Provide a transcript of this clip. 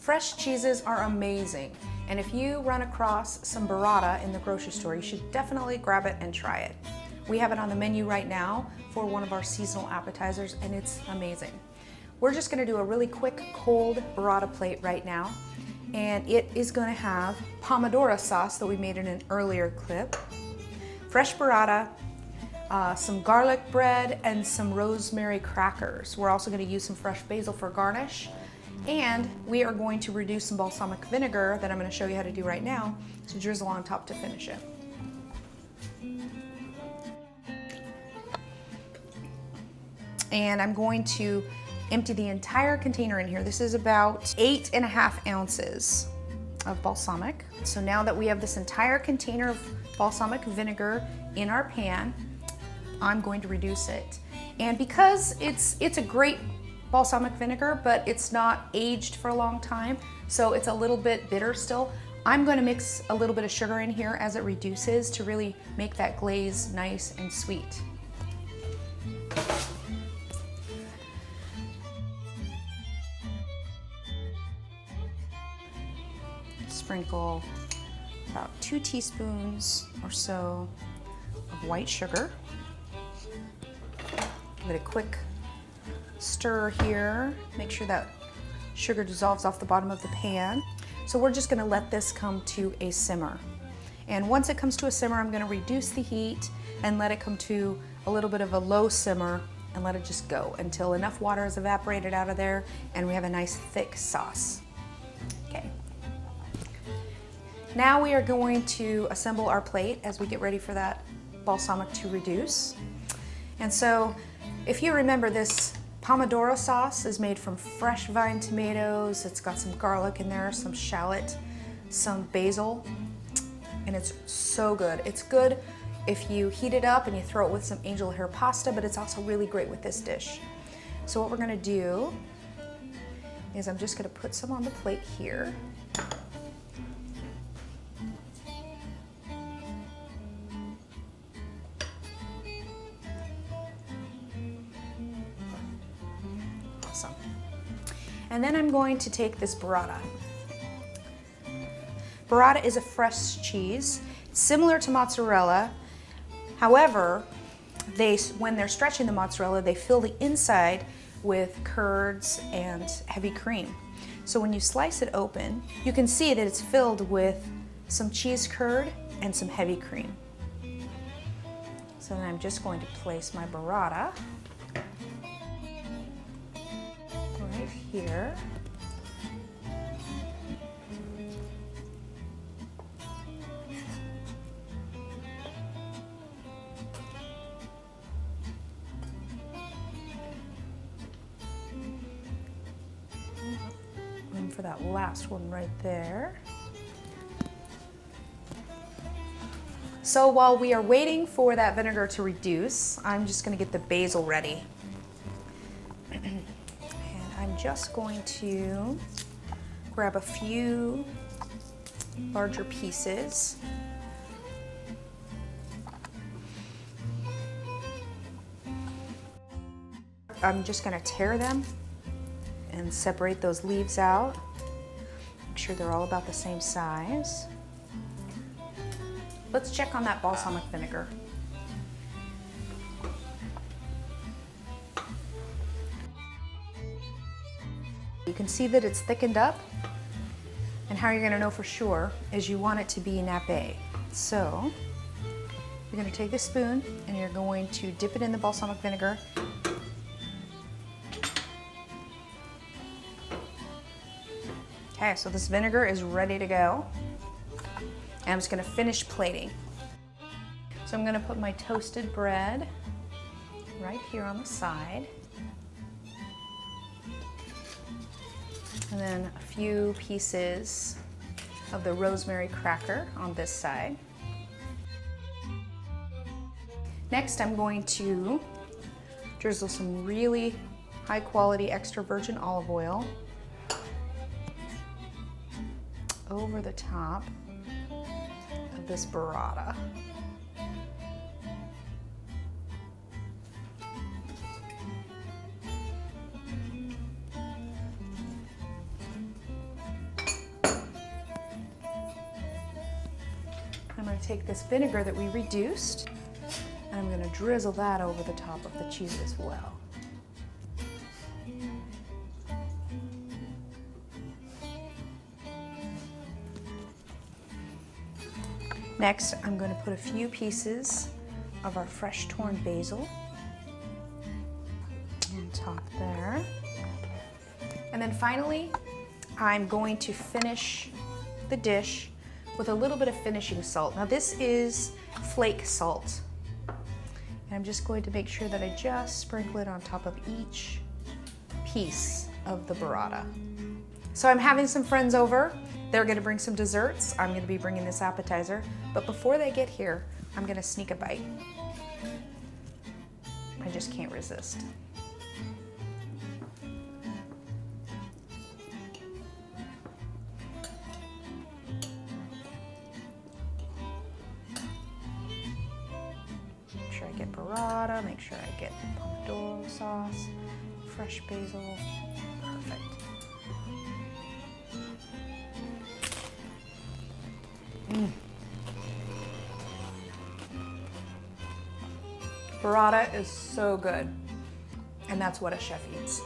Fresh cheeses are amazing, and if you run across some burrata in the grocery store, you should definitely grab it and try it. We have it on the menu right now for one of our seasonal appetizers, and it's amazing. We're just gonna do a really quick cold burrata plate right now, and it is gonna have pomodoro sauce that we made in an earlier clip, fresh burrata, some garlic bread, and some rosemary crackers. We're also gonna use some fresh basil for garnish, and we are going to reduce some balsamic vinegar that I'm gonna show you how to do right now to drizzle on top to finish it. And I'm going to empty the entire container in here. This is about 8.5 ounces of balsamic. So now that we have this entire container of balsamic vinegar in our pan, I'm going to reduce it. And because it's a great balsamic vinegar, but it's not aged for a long time, so it's a little bit bitter still, I'm going to mix a little bit of sugar in here as it reduces to really make that glaze nice and sweet. Sprinkle about 2 teaspoons or so of white sugar. Give it a quick stir here. Make sure that sugar dissolves off the bottom of the pan. So we're just gonna let this come to a simmer. And once it comes to a simmer, I'm gonna reduce the heat and let it come to a little bit of a low simmer and let it just go until enough water is evaporated out of there and we have a nice thick sauce. Okay. Now we are going to assemble our plate as we get ready for that balsamic to reduce. And so if you remember, this pomodoro sauce is made from fresh vine tomatoes. It's got some garlic in there, some shallot, some basil, and it's so good. It's good if you heat it up and you throw it with some angel hair pasta, but it's also really great with this dish. So what we're gonna do is I'm just gonna put some on the plate here. Awesome. And then I'm going to take this burrata. Burrata is a fresh cheese, similar to mozzarella. However, when they're stretching the mozzarella, they fill the inside with curds and heavy cream. So when you slice it open, you can see that it's filled with some cheese curd and some heavy cream. So then I'm just going to place my burrata right here. And for that last one right there. So while we are waiting for that vinegar to reduce, I'm just going to get the basil ready. And I'm just going to grab a few larger pieces. I'm just going to tear them and separate those leaves out. Make sure they're all about the same size. Let's check on that balsamic vinegar. You can see that it's thickened up, and how you're going to know for sure is you want it to be nappe. So you're going to take the spoon and you're going to dip it in the balsamic vinegar. Okay, so this vinegar is ready to go. And I'm just going to finish plating. So I'm going to put my toasted bread right here on the side. And then a few pieces of the rosemary cracker on this side. Next, I'm going to drizzle some really high quality extra virgin olive oil over the top of this burrata. going to take this vinegar that we reduced, and I'm going to drizzle that over the top of the cheese as well. Next, I'm going to put a few pieces of our fresh torn basil on top there. And then finally, I'm going to finish the dish with a little bit of finishing salt. Now this is flake salt. And I'm just going to make sure that I just sprinkle it on top of each piece of the burrata. So I'm having some friends over. They're gonna bring some desserts. I'm gonna be bringing this appetizer. But before they get here, I'm gonna sneak a bite. I just can't resist. Make sure I get burrata, make sure I get pomodoro sauce, fresh basil, perfect. Burrata is so good, and that's what a chef eats.